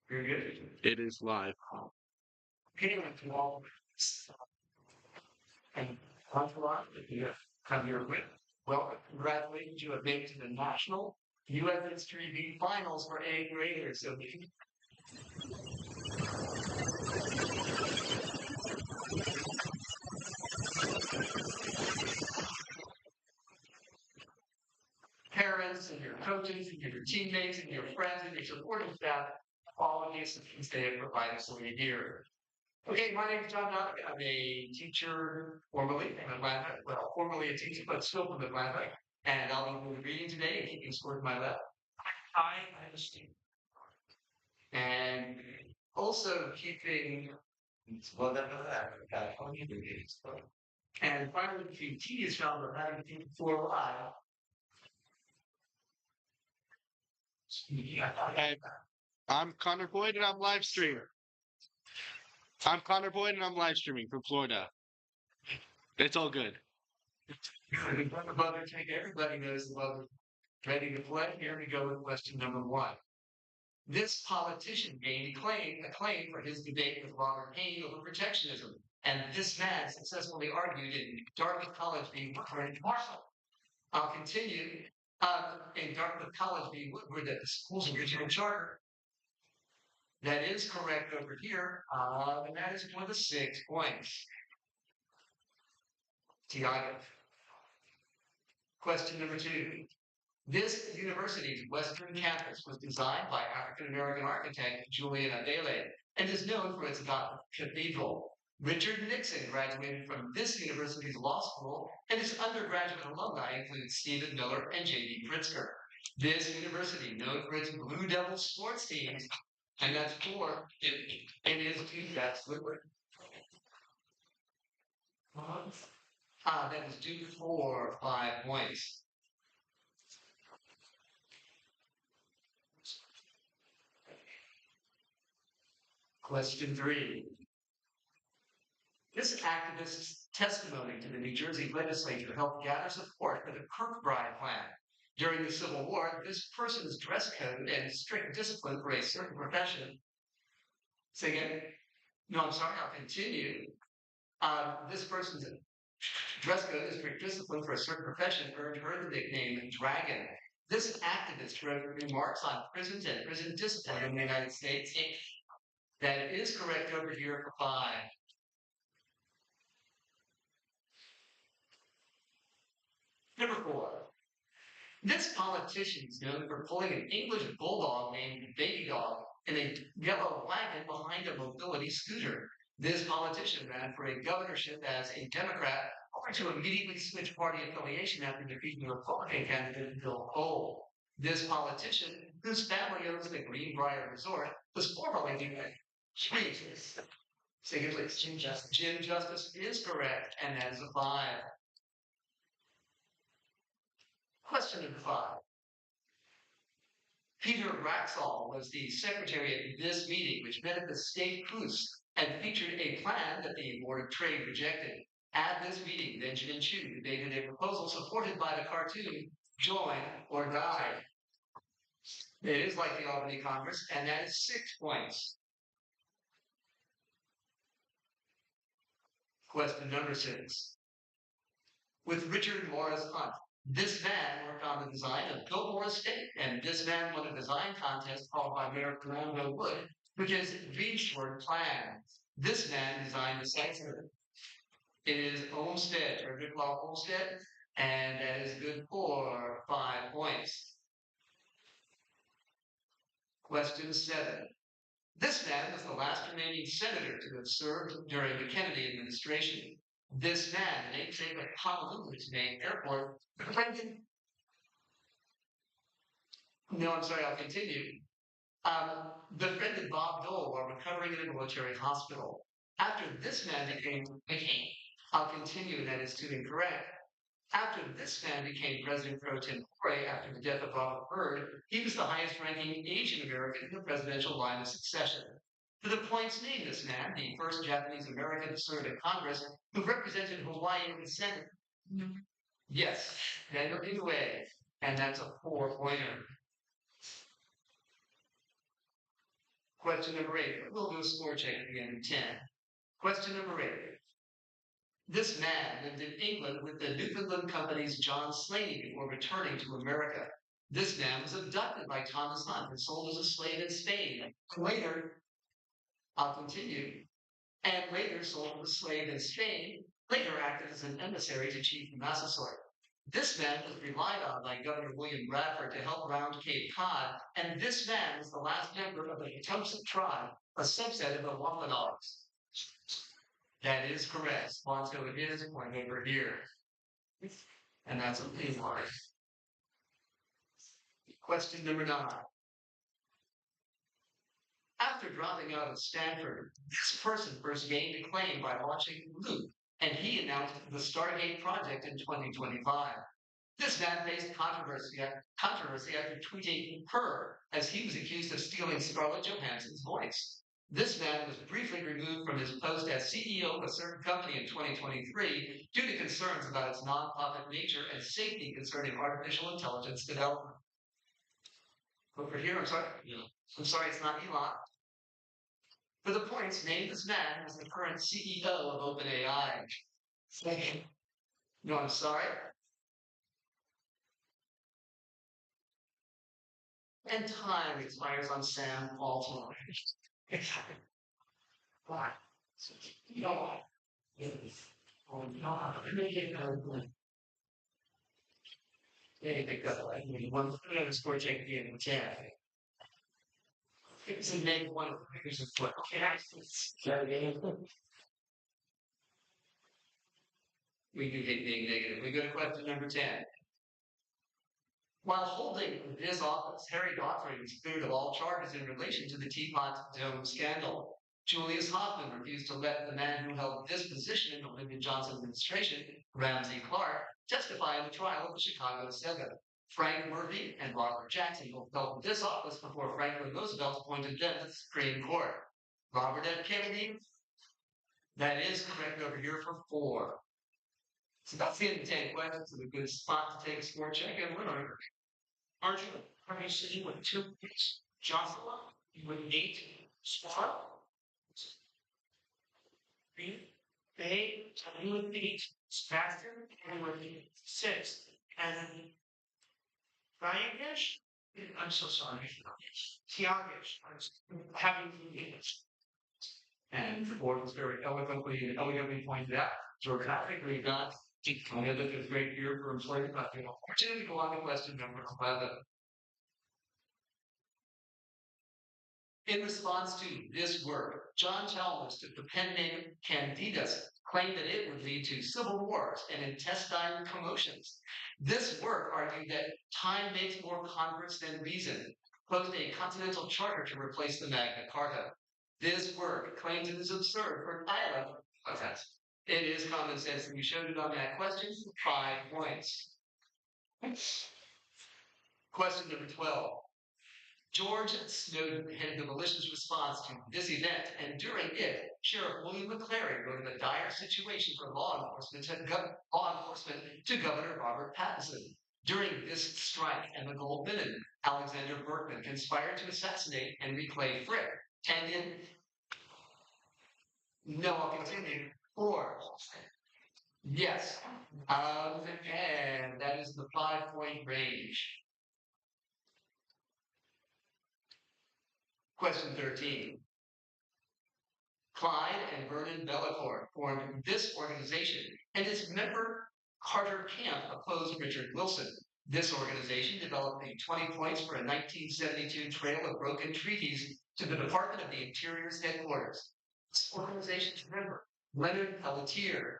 Very good. It is live. Okay, let's all and entourage that you have come here with. Welcome, congratulations, you have made it to the National U.S. History V Finals for eighth graders. So parents and your coaches and your teammates and your friends and your supporting staff, all of the assistance they have provided for you here. Okay, my name is John Donovan. I'm a teacher formerly from Atlanta. Well, formerly a teacher, but still from Atlanta. And I'll be reading today and keeping score to my left. I am a student. And also keeping well that and finally the tedious job of having to keep 4 live. And I'm Connor Boyd, and I'm live streaming. I'm Connor Boyd, and I'm live streaming from Florida. It's all good. Everybody knows the buzzer. Ready to play? Here we go with question number 1. This politician gained acclaim for his debate with Robert Hayne over protectionism, and this man successfully argued in Dartmouth College v. Woodward. Marshall. I'll continue. In Dartmouth College v. Woodward, that the school's original charter. That is correct over here, and that is one of the 6 points. Tiago. Question number 2. This university's western campus was designed by African-American architect Julian Adele and is known for its Gothic cathedral. Richard Nixon graduated from this university's law school, and its undergraduate alumni include Stephen Miller and J.B. Pritzker. This university, known for its Blue Devil sports teams, and that's 4. It is 2. That's Woodward. That is due for 5 points. Question 3. This activist's testimony to the New Jersey legislature helped gather support for the Kirkbride Plan. During the Civil War, this person's dress code and strict discipline for a certain profession. Say again? No, I'm sorry, I'll continue. This person's dress code and strict discipline for a certain profession earned her the nickname Dragon. This activist wrote remarks on prisons and prison discipline in the United States. That is correct over here for 5. Number 4. This politician is known for pulling an English bulldog named Baby Dog in a yellow wagon behind a mobility scooter. This politician ran for a governorship as a Democrat, only to immediately switch party affiliation after defeating the Republican candidate Bill Cole. This politician, whose family owns the Greenbrier Resort, was formerly the Jesus. Say it please. Jim Justice. Jim Justice is correct, and that is a 5. Question number 5. Peter Raxall was the secretary at this meeting, which met at the State House and featured a plan that the Board of Trade rejected. At this meeting, Benjamin Chew debated a proposal supported by the cartoon Join or Die. It is like the Albany Congress, and that is 6 points. Question number 6. With Richard Morris Hunt, this man worked on the design of Biltmore Estate, and this man won a design contest called by Mayor Fernando Wood, which is Beachford Plan. This man designed the site. It is Olmsted, or good call Olmsted, and that is good for 5 points. Question 7. This man was the last remaining senator to have served during the Kennedy administration. This man, the namesake of Honolulu's main airport, No, I'm sorry, I'll continue. Befriended Bob Dole while recovering in a military hospital. After this man became, I'll continue, and that is too incorrect. After this man became President pro tempore after the death of Robert Byrd, he was the highest ranking Asian American in the presidential line of succession. For the points, name this man, the first Japanese American to serve in Congress, who represented Hawaii in the Senate. Yes, Daniel Inouye, and that's a 4-pointer. Question number 8. We'll do a score check again in 10. Question number 8. This man lived in England with the Newfoundland Company's John Slaney before returning to America. This man was abducted by Thomas Hunt and sold as a slave in Spain. Later, I'll continue, and later sold as a slave in Spain, later acted as an emissary to Chief Massasoit. This man was relied on by Governor William Bradford to help round Cape Cod, and this man was the last member of the Tecumseh tribe, a subset of the Wampanoags. That is correct. Sponso it is, point over here. And that's a clean line. Question number 9. After dropping out of Stanford, this person first gained acclaim by launching Loop, and he announced the Stargate project in 2025. This man faced controversy after tweeting her as he was accused of stealing Scarlett Johansson's voice. This man was briefly removed from his post as CEO of a certain company in 2023 due to concerns about its non-profit nature and safety concerning artificial intelligence development. Over here, I'm sorry, it's not Elon. For the points, name this man as the current CEO of OpenAI. No, I'm sorry. And time expires on Sam Baltimore. Why? No. Oh, no. Yeah, they got like one score check at the end of 10. It's a name one of the figures of what? Okay, we do hate being negative. We go to question number 10. While holding this office, Harry Daughtry was cleared of all charges in relation to the Teapot Dome scandal. Julius Hoffman refused to let the man who held this position in the Lyndon Johnson administration, Ramsey Clark, testify in the trial of the Chicago 7. Frank Murphy and Robert Jackson both held this office before Franklin Roosevelt appointed them to the Supreme Court. Robert F. Kennedy, that is correct over here for 4. So that's the end of 10 questions. It's a good spot to take a score check and win. Arjun, Harvey City with 2 hits. Joshua with 8. Spot. Bay, with 8. Spaster, and with 6. And Ryan-ish? I'm so sorry. Tiagish. I'm having and the board was very elegantly pointed out. Geographically not. I know that it's a great year for employment, but opportunity to go on to question number 11. In response to this work, John Chalmers took the pen name Candidus, claimed that it would lead to civil wars and intestine commotions. This work argued that time makes more converts than reason, proposed a continental charter to replace the Magna Carta. This work claims it is absurd for dialogue. It is common sense, and you showed it on that question. 5 points. Question number 12. George Snowden headed the malicious response to this event, and during it, Sheriff William McClary wrote of a dire situation for law enforcement to Governor Robert Pattinson. During this strike and the Gold Minute, Alexander Berkman conspired to assassinate Henry Clay Frick. No, I'll continue. 4. Yes. And that is the 5-point range. Question 13. Clyde and Vernon Bellecourt formed this organization, and its member Carter Camp opposed Richard Wilson. This organization developed the 20 points for a 1972 trail of broken treaties to the Department of the Interior's headquarters. This organization's member, Leonard Peltier,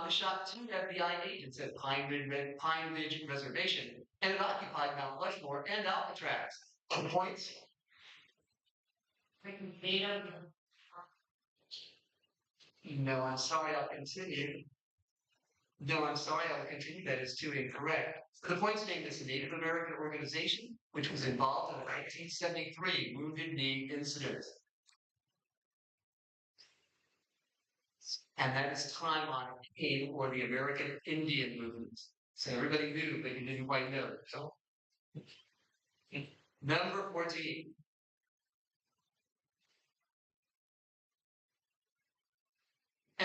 shot 2 FBI agents at Pine Ridge Reservation, and it occupied Mount Rushmore and Alcatraz. 2 points. No, I'm sorry, I'll continue. That is 2 incorrect. The points being this Native American organization, which was involved in the 1973 Wounded Knee incident. And that is time on AIM, or the American Indian movement. So everybody knew, but you didn't quite know. So, number 14.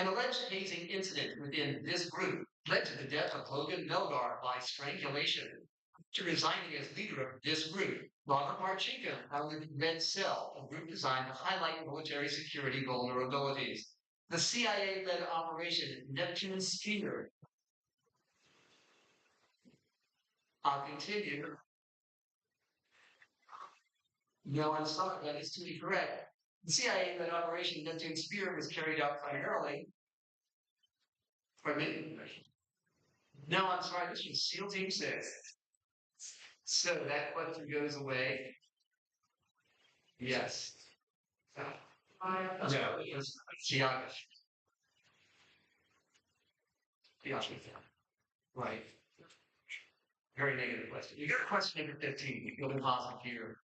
An alleged hazing incident within this group led to the death of Logan Melgar by strangulation. To resigning as leader of this group, Robert Marchenko founded Red Cell, a group designed to highlight military security vulnerabilities. The CIA-led Operation Neptune Spear. I'll continue. No, I'm sorry, that is to be correct. The CIA-led Operation Neptune Spear was carried out primarily. Pardon me? No, I'm sorry, this was SEAL Team 6. So that question goes away. Yes. No, it was Tiago. Right. Very negative question. You got a question number 15. You'll be positive here.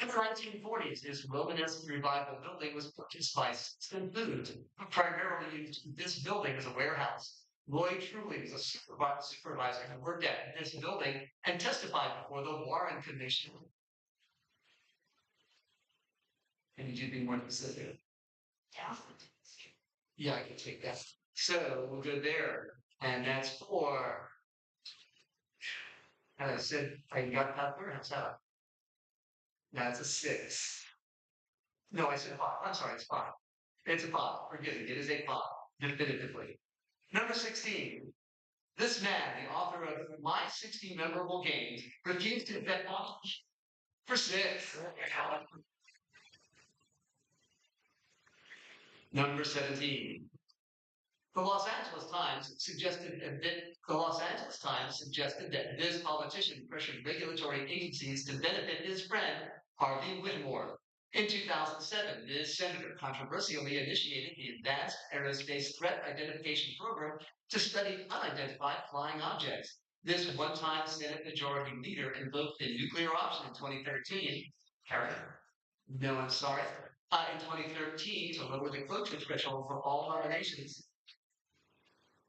In the 1940s, this Romanesque revival building was purchased by System Foods, who primarily used this building as a warehouse. Roy Truly was a supervisor who worked at this building and testified before the Warren Commission. And you do be more specific. Yeah, I can take that. So we'll go there. And that's for, and I said, I got that warehouse out. That's a 6. No, I said 5. I'm sorry, it's 5. It's a 5. Forgive me. It is a 5. Definitively. Number 16. This man, the author of My 60 Memorable Games, refused to bet on for 6. Number 17. The Los Angeles Times suggested that this politician pressured regulatory agencies to benefit his friend, Harvey Whittemore. In 2007, this senator controversially initiated the Advanced Aerospace Threat Identification Program to study unidentified flying objects. This one-time Senate Majority Leader invoked the nuclear option in 2013. No, I'm sorry. In 2013, to lower the cloture threshold for all nominations.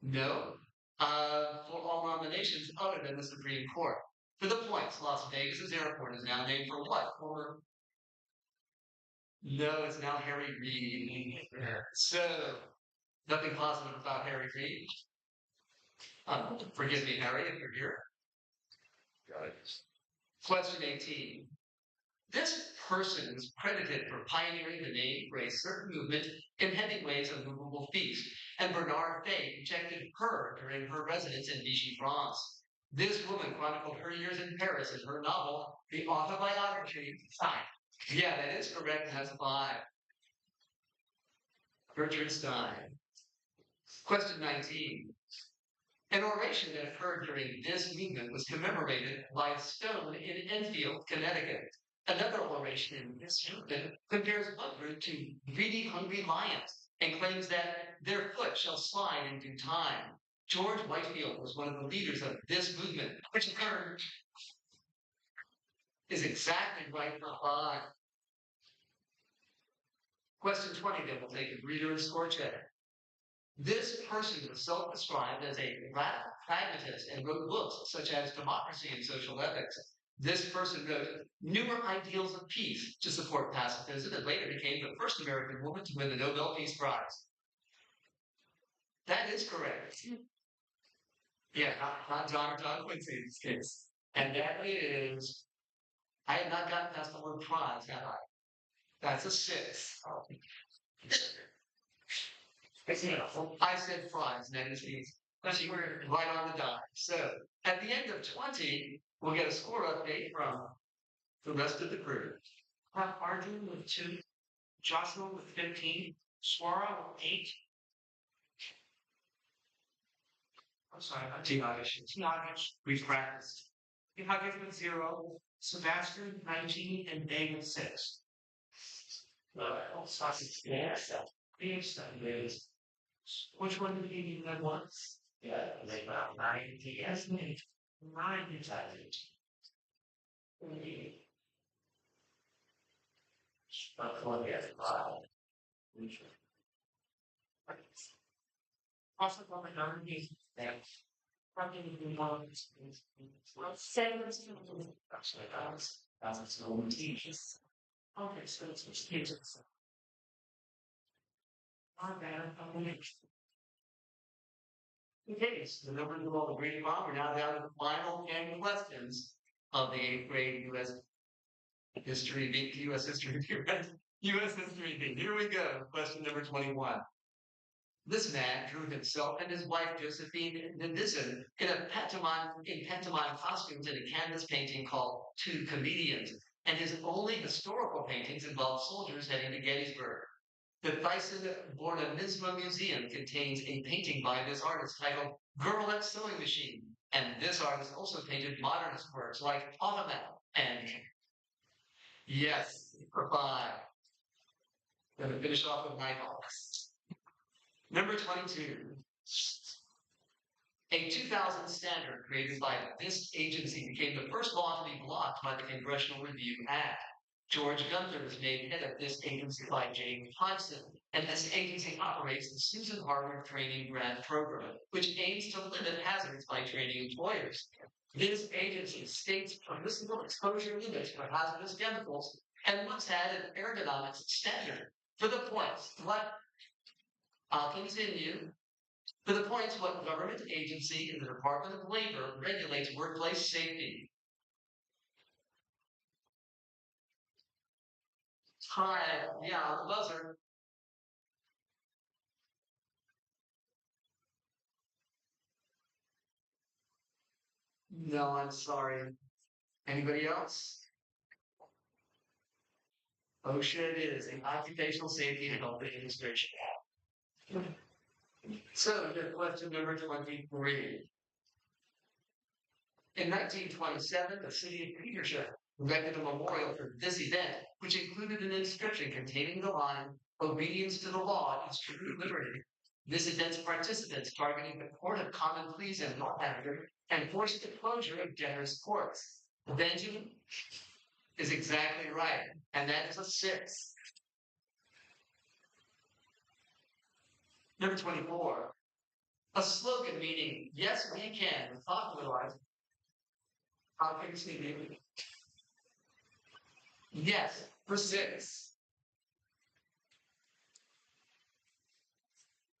No. For all nominations other than the Supreme Court. For the points, Las Vegas' airport is now named for what? For no, it's now Harry Reid. So, nothing positive about Harry Reid. Forgive me, Harry, if you're here. Question 18. This person is credited for pioneering the name for a certain movement in Hemingway's Unmovable Feast, and Bernard Fay rejected her during her residence in Vichy, France. This woman chronicled her years in Paris in her novel, The Autobiography. Yeah, that is correct. That's 5. Gertrude Stein. Question 19. An oration that occurred during this movement was commemorated by a stone in Enfield, Connecticut. Another oration in this movement compares one group to greedy, hungry lions and claims that their foot shall slide in due time. George Whitefield was one of the leaders of this movement, which occurred is exactly right for 5. Question 20, then we'll take a reader and score check. This person was self-described as a radical pragmatist and wrote books such as Democracy and Social Ethics. This person wrote newer ideals of peace to support pacifism and later became the first American woman to win the Nobel Peace Prize. That is correct. Yeah, not John Quincy in this case. And that is, I have not gotten past the word prize, have I? That's a 6. I said prize, negative speeds. Especially we're right on the dot. So at the end of 20, we'll get a score update from the rest of the crew. Arjun with 2, Joshua with 15, Swara with 8. I'm sorry, Tiagish. We've practiced. Tiagish with 0, Sebastian 19, and Dave with 6. Which one did you need that once? Yeah, they found 9 TS. 9 intelligent. Also, from the government, thanks. Probably the ones. Well, 7 that's no teachers. Okay, so it's teachers. Not bad. Okay, so the numbers of all the grading bomb. We're now down to the final 10 questions of the eighth grade U.S. history, U.S. history, U.S. history thing. Here we go. Question number 21. This man drew himself and his wife Josephine Nidison in pantomime costumes in a canvas painting called Two Comedians, and his only historical paintings involve soldiers heading to Gettysburg. The Thyssen-Bornemisza Museum contains a painting by this artist titled Girl at Sewing Machine, and this artist also painted modernist works like Automat and Yes, for five. Going to finish off with Nighthawks. Number 22. A 2000 standard created by this agency became the first law to be blocked by the Congressional Review Act. George Gunther was made head of this agency by James Hodgson, and this agency operates the Susan Harvard Training Grant Program, which aims to limit hazards by training employers. This agency states permissible exposure limits for hazardous chemicals and must have an ergonomics standard. For the points, I'll continue. For the points, what government agency in the Department of Labor regulates workplace safety? Hi, yeah, the buzzer. No, I'm sorry. Anybody else? OSHA it is, the Occupational Safety and Health Administration. So, question number 23. In 1927, the city of Petersham erected a memorial for this event, which included an inscription containing the line, "Obedience to the law is true liberty." This event's participants targeting the Court of Common Pleas in Northampton and forced the closure of generous courts. Benjamin is exactly right, and that is a 6. Number 24. A slogan meaning, "Yes, we can," was popularized. How can you see? Yes, for 6.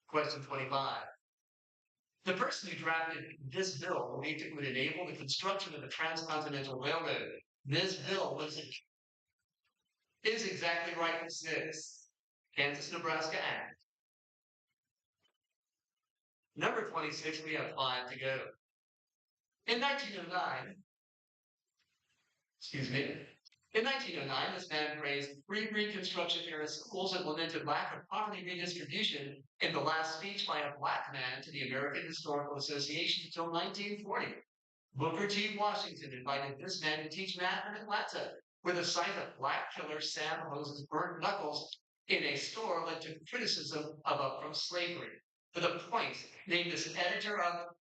Question 25. The person who drafted this bill believed it would enable the construction of the Transcontinental Railroad. This bill is exactly right for 6. Kansas-Nebraska Act. Number 26, we have 5 to go. In 1909, in 1909, this man praised free Reconstruction era schools and lamented lack of poverty redistribution in the last speech by a black man to the American Historical Association until 1940. Booker T. Washington invited this man to teach math in Atlanta, where the sight of black killer Sam Hose's burnt knuckles in a store led to criticism of up from slavery. For the point, named as editor of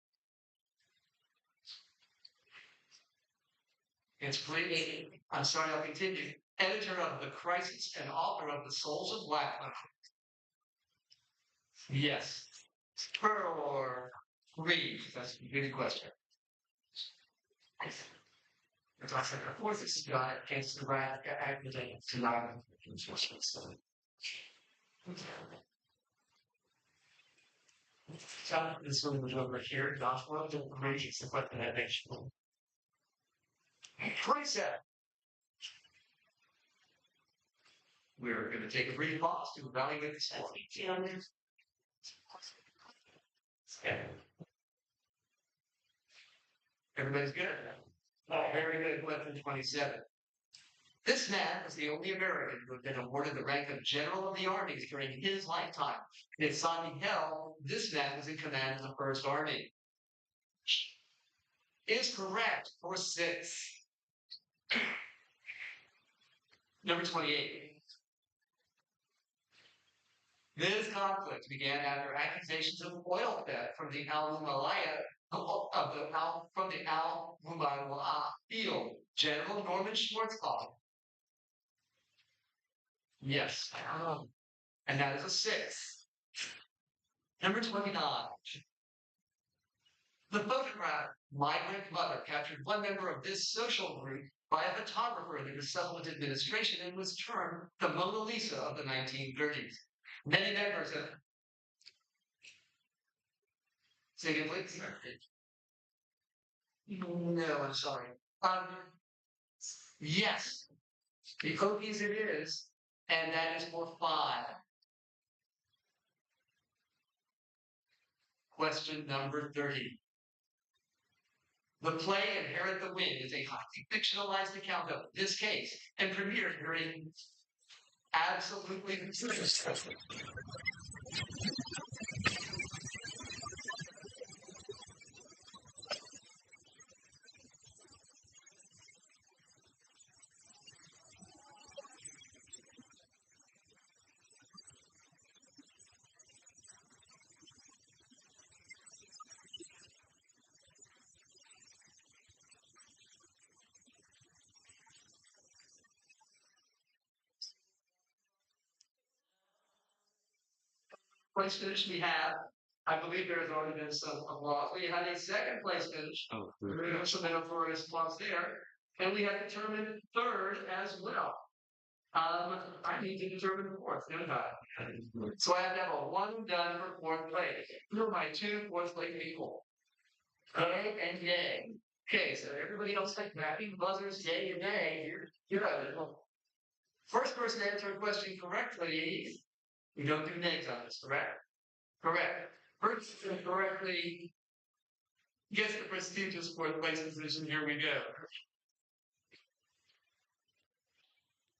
I'm sorry, I'll continue. Editor of The Crisis and author of The Souls of Black Men. Yes. Per or read? That's a good question. Of course, it's got against the academic tonight. So this one was over here. Gospel of Regency, the question that makes you. 27. We're going to take a brief pause to evaluate the score. Everybody's good? Very good. Question 27. This man was the only American who had been awarded the rank of General of the Armies during his lifetime. In Sandy Hill, this man was in command of the First Army. Is correct for 6. Number 28. This conflict began after accusations of oil theft from the Al Rumaylah field. General Norman Schwarzkopf. Yes. And that is a 6. Number 29. The photograph Migrant Mother captured one member of this social group by a photographer in the Resettlement Administration and was termed the Mona Lisa of the 1930s. Many members of Say again, please. No, I'm sorry. Um, yes, the cookies it is, and that is for five. Question number 30. The play Inherit the Wind is a highly fictionalized account of this case and premiered during absolutely place finish we have. I believe there has already been some applause. We had a second place finish. Oh, We're going to submit up for a response there. And we have determined third as well. I need to determine fourth, don't I? So I have to have a one done for fourth place. Who are my two fourth place people? Yay and yay. Okay, so everybody else like mapping buzzers, yay and yay. You're out of it. First person to answer a question correctly, we don't do names on this, correct? Correct. First person correctly gets the prestigious fourth place position. Here we go.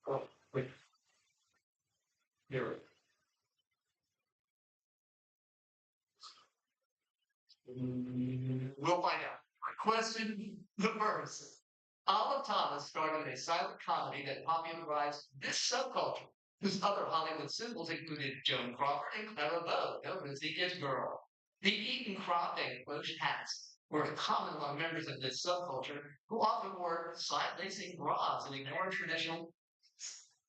Oh, wait. Here we go. We'll find out. Question the first. Olive Thomas started a silent comedy that popularized this subculture, whose other Hollywood symbols included Joan Crawford and Clara Bow, known as the It Girl. The Eton crop and cloche hats were common among members of this subculture, who often wore side-lacing bras and ignored traditional.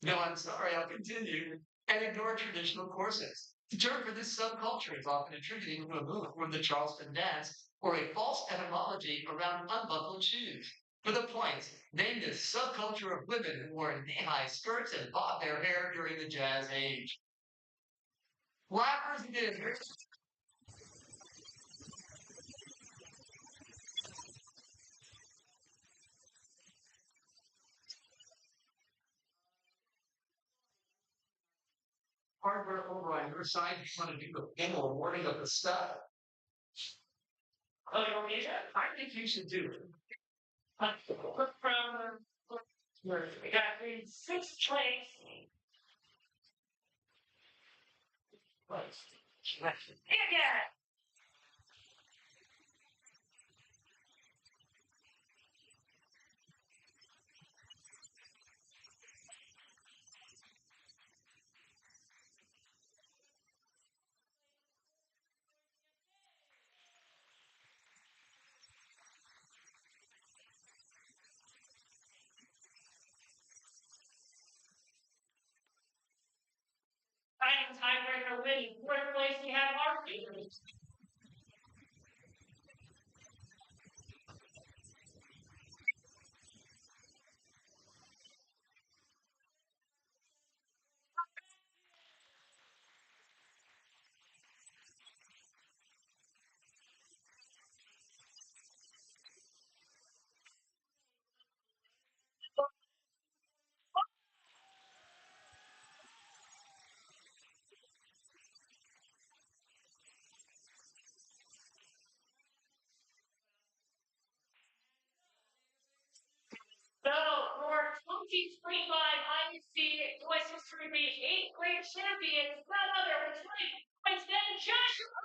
No, I'm sorry, I'll continue. And ignore traditional corsets. The term for this subculture is often attributed to a move from the Charleston dance or a false etymology around unbuckled shoes. For the points, name this subculture of women who wore knee-high skirts and bobbed their hair during the Jazz Age. Flappers did. Hardware over on your side, you want to do the annual awarding of the stuff. Oh, you want me to? I think you should do it. From we got the sixth place. Yeah. I am tiebreaker winning. Fourth place, we have our favorites. So, for 2025 IAC Voice History Week 8th grade champion, none other than 20 points than Joshua.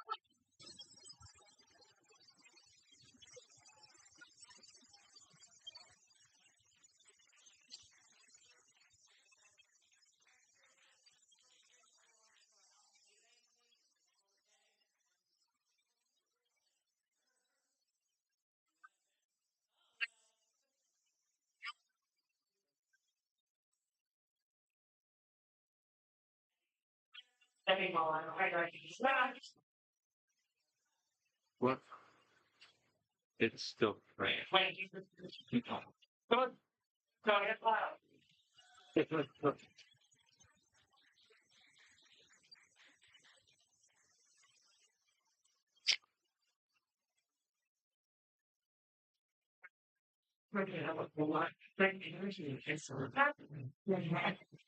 what? It's still right. Good. Go ahead, Thank you.